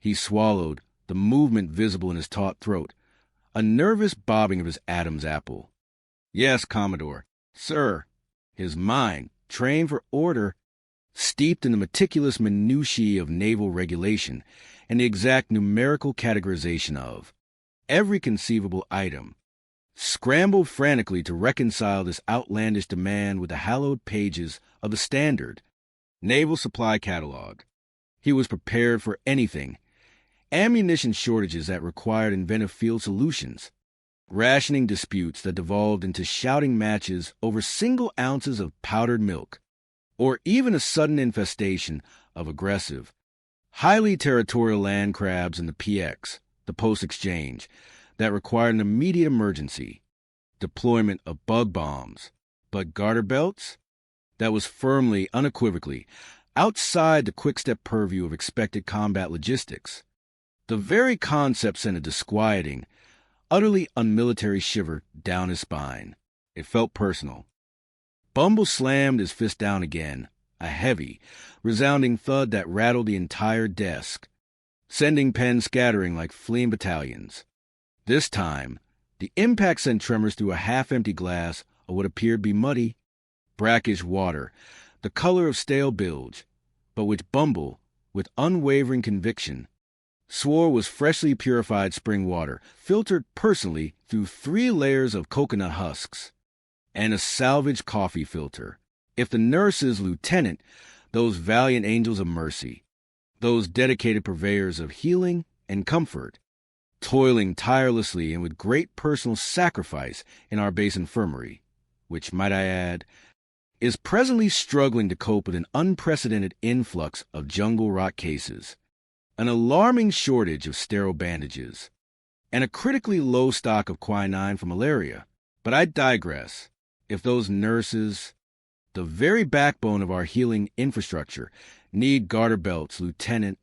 He swallowed, the movement visible in his taut throat, a nervous bobbing of his Adam's apple. Yes, Commodore. Sir. His mind, trained for order, steeped in the meticulous minutiae of naval regulation and the exact numerical categorization of every conceivable item, scrambled frantically to reconcile this outlandish demand with the hallowed pages of the standard Naval Supply Catalog. He was prepared for anything. Ammunition shortages that required inventive field solutions, rationing disputes that devolved into shouting matches over single ounces of powdered milk, or even a sudden infestation of aggressive, highly territorial land crabs in the PX, the post-exchange, that required an immediate emergency, deployment of bug bombs, but garter belts? That was firmly, unequivocally, outside the quick-step purview of expected combat logistics. The very concept sent a disquieting, utterly unmilitary shiver down his spine. It felt personal. Bumble slammed his fist down again, a heavy, resounding thud that rattled the entire desk, sending pens scattering like fleeing battalions. This time, the impact sent tremors through a half-empty glass of what appeared to be muddy, brackish water, the color of stale bilge, but which Bumble, with unwavering conviction, swore was freshly purified spring water, filtered personally through 3 layers of coconut husks, and a salvage coffee filter. If the nurses, Lieutenant, those valiant angels of mercy, those dedicated purveyors of healing and comfort, toiling tirelessly and with great personal sacrifice in our base infirmary, which, might I add, is presently struggling to cope with an unprecedented influx of jungle rot cases, an alarming shortage of sterile bandages, and a critically low stock of quinine for malaria. But I digress. If those nurses, the very backbone of our healing infrastructure, need garter belts, Lieutenant,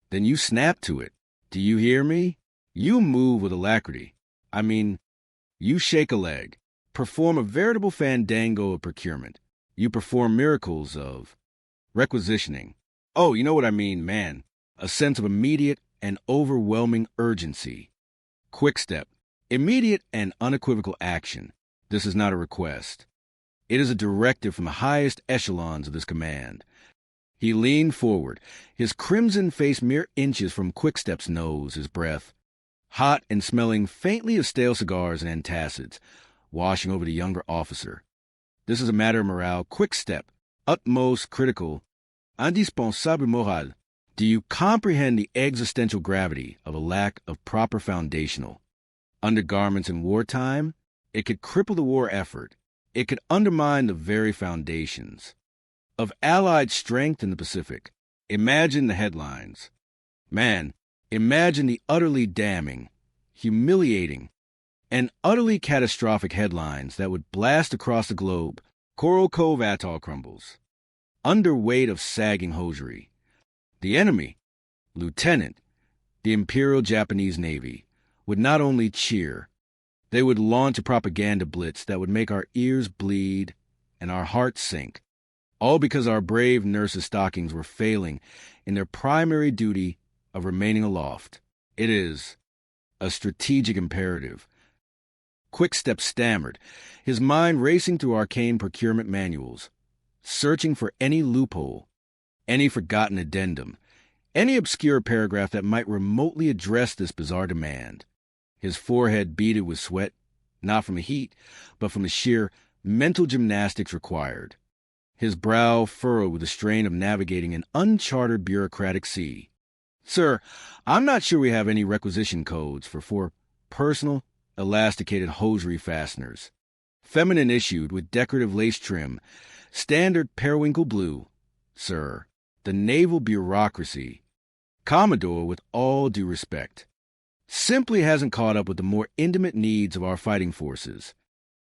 then you snap to it. Do you hear me? You move with alacrity. I mean, you shake a leg, perform a veritable fandango of procurement. You perform miracles of requisitioning. Oh, you know what I mean, man. A sense of immediate and overwhelming urgency. Quick step. Immediate and unequivocal action. This is not a request. It is a directive from the highest echelons of this command. He leaned forward, his crimson face mere inches from Quickstep's nose, his breath, hot and smelling faintly of stale cigars and antacids, washing over the younger officer. This is a matter of morale. Quickstep, utmost critical, indispensable moral. Do you comprehend the existential gravity of a lack of proper foundational undergarments in wartime? It could cripple the war effort. It could undermine the very foundations of Allied strength in the Pacific. Imagine the headlines. Man, imagine the utterly damning, humiliating, and utterly catastrophic headlines that would blast across the globe. Coral Cove Atoll crumbles, under weight of sagging hosiery. The enemy, Lieutenant, the Imperial Japanese Navy, would not only cheer, they would launch a propaganda blitz that would make our ears bleed and our hearts sink, all because our brave nurses' stockings were failing in their primary duty of remaining aloft. It is a strategic imperative. Quickstep stammered, his mind racing through arcane procurement manuals, searching for any loophole, any forgotten addendum, any obscure paragraph that might remotely address this bizarre demand. His forehead beaded with sweat, not from the heat, but from the sheer mental gymnastics required. His brow furrowed with the strain of navigating an uncharted bureaucratic sea. Sir, I'm not sure we have any requisition codes for 4 personal, elasticated hosiery fasteners, feminine issued with decorative lace trim, standard periwinkle blue. Sir, the naval bureaucracy, Commodore, with all due respect, simply hasn't caught up with the more intimate needs of our fighting forces.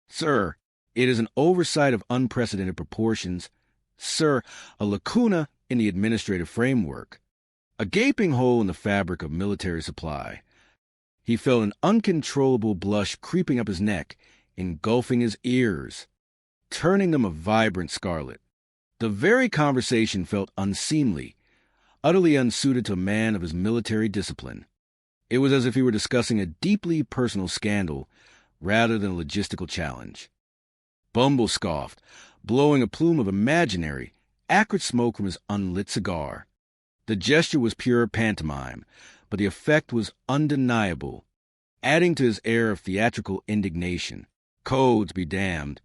Sir, it is an oversight of unprecedented proportions. Sir, a lacuna in the administrative framework, a gaping hole in the fabric of military supply. He felt an uncontrollable blush creeping up his neck, engulfing his ears, turning them a vibrant scarlet. The very conversation felt unseemly, utterly unsuited to a man of his military discipline. It was as if he were discussing a deeply personal scandal rather than a logistical challenge. Bumble scoffed, blowing a plume of imaginary, acrid smoke from his unlit cigar. The gesture was pure pantomime, but the effect was undeniable, adding to his air of theatrical indignation. Codes be damned.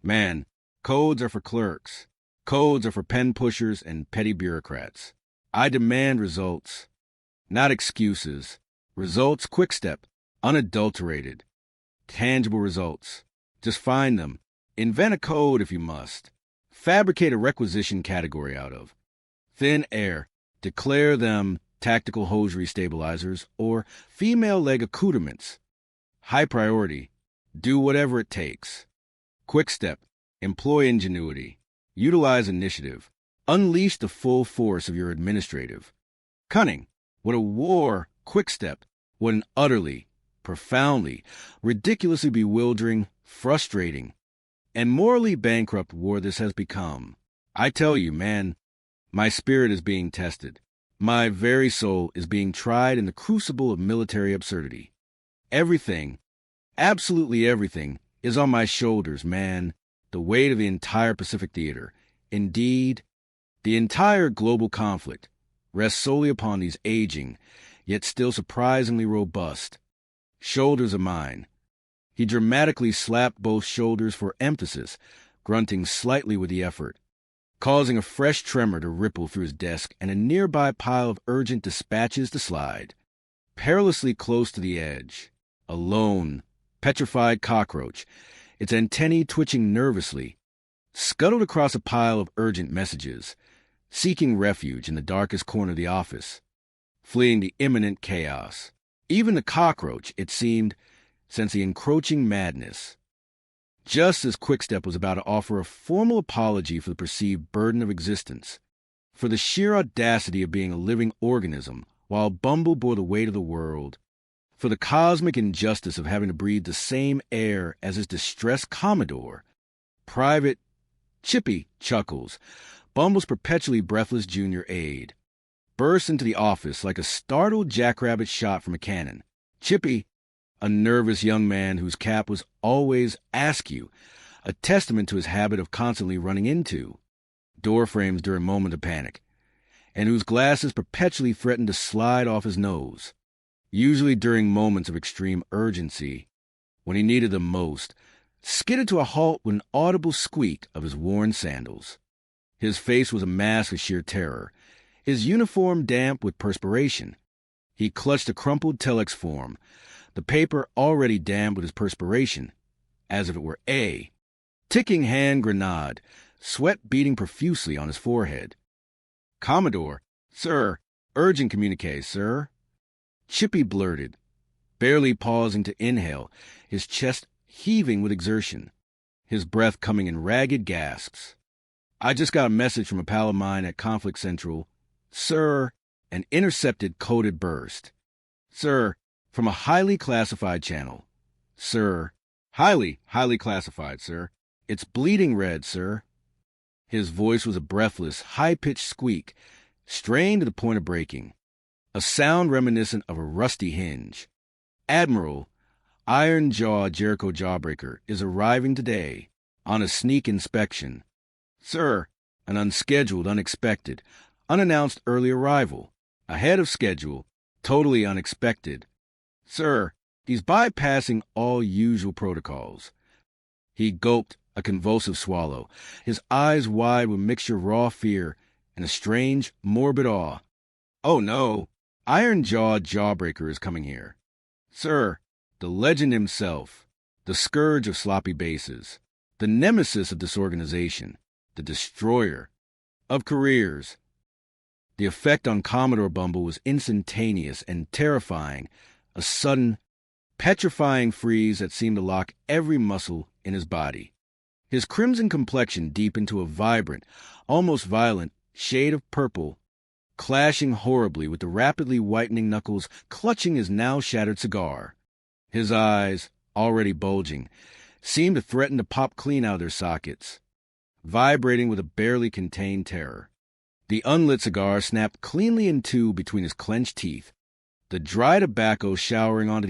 Man, codes are for clerks. Codes are for pen pushers and petty bureaucrats. I demand results, not excuses. Results quick-step, unadulterated. Tangible results. Just find them. Invent a code if you must. Fabricate a requisition category out of. Thin air. Declare them tactical hosiery stabilizers or female leg accoutrements. High priority. Do whatever it takes. Quick step. Employ ingenuity. Utilize initiative. Unleash the full force of your administrative. Cunning. What a war. Quick step. What an utterly, profoundly, ridiculously bewildering, frustrating, and morally bankrupt war this has become. I tell you, man, my spirit is being tested. My very soul is being tried in the crucible of military absurdity. Everything, absolutely everything, is on my shoulders, man. The weight of the entire Pacific Theater, indeed, the entire global conflict, rests solely upon these aging, yet still surprisingly robust shoulders of mine. He dramatically slapped both shoulders for emphasis, grunting slightly with the effort, causing a fresh tremor to ripple through his desk and a nearby pile of urgent dispatches to slide. Perilously close to the edge, a lone, petrified cockroach, its antennae twitching nervously, scuttled across a pile of urgent messages, seeking refuge in the darkest corner of the office, fleeing the imminent chaos. Even the cockroach, it seemed, sensed the encroaching madness. Just as Quickstep was about to offer a formal apology for the perceived burden of existence, for the sheer audacity of being a living organism, while Bumble bore the weight of the world, for the cosmic injustice of having to breathe the same air as his distressed Commodore, Private Chippy Chuckles, Bumble's perpetually breathless junior aide, burst into the office like a startled jackrabbit shot from a cannon. Chippy, a nervous young man whose cap was always askew, a testament to his habit of constantly running into door frames during moments of panic, and whose glasses perpetually threatened to slide off his nose, usually during moments of extreme urgency, when he needed them most, skidded to a halt with an audible squeak of his worn sandals. His face was a mask of sheer terror, his uniform damp with perspiration. He clutched a crumpled telex form, the paper already damp with his perspiration, as if it were a ticking hand grenade, sweat beading profusely on his forehead. "Commodore, sir, urgent communique, sir," Chippy blurted, barely pausing to inhale, his chest heaving with exertion, his breath coming in ragged gasps. "I just got a message from a pal of mine at Conflict Central. Sir," an intercepted coded burst. "Sir, from a highly classified channel. Sir, highly classified, sir. It's bleeding red, sir." His voice was a breathless, high-pitched squeak, strained to the point of breaking, a sound reminiscent of a rusty hinge. "Admiral, Iron-Jaw Jericho Jawbreaker is arriving today on a sneak inspection. Sir, an unscheduled, unexpected, unannounced early arrival, ahead of schedule, totally unexpected. Sir, he's bypassing all usual protocols." He gulped a convulsive swallow, his eyes wide with a mixture of raw fear and a strange, morbid awe. "Oh no, Iron-Jaw Jawbreaker is coming here. Sir, the legend himself, the scourge of sloppy bases, the nemesis of disorganization, the destroyer of careers." The effect on Commodore Bumble was instantaneous and terrifying, a sudden, petrifying freeze that seemed to lock every muscle in his body. His crimson complexion deepened to a vibrant, almost violent, shade of purple, clashing horribly with the rapidly whitening knuckles clutching his now shattered cigar. His eyes, already bulging, seemed to threaten to pop clean out of their sockets, vibrating with a barely contained terror. The unlit cigar snapped cleanly in two between his clenched teeth, the dry tobacco showering onto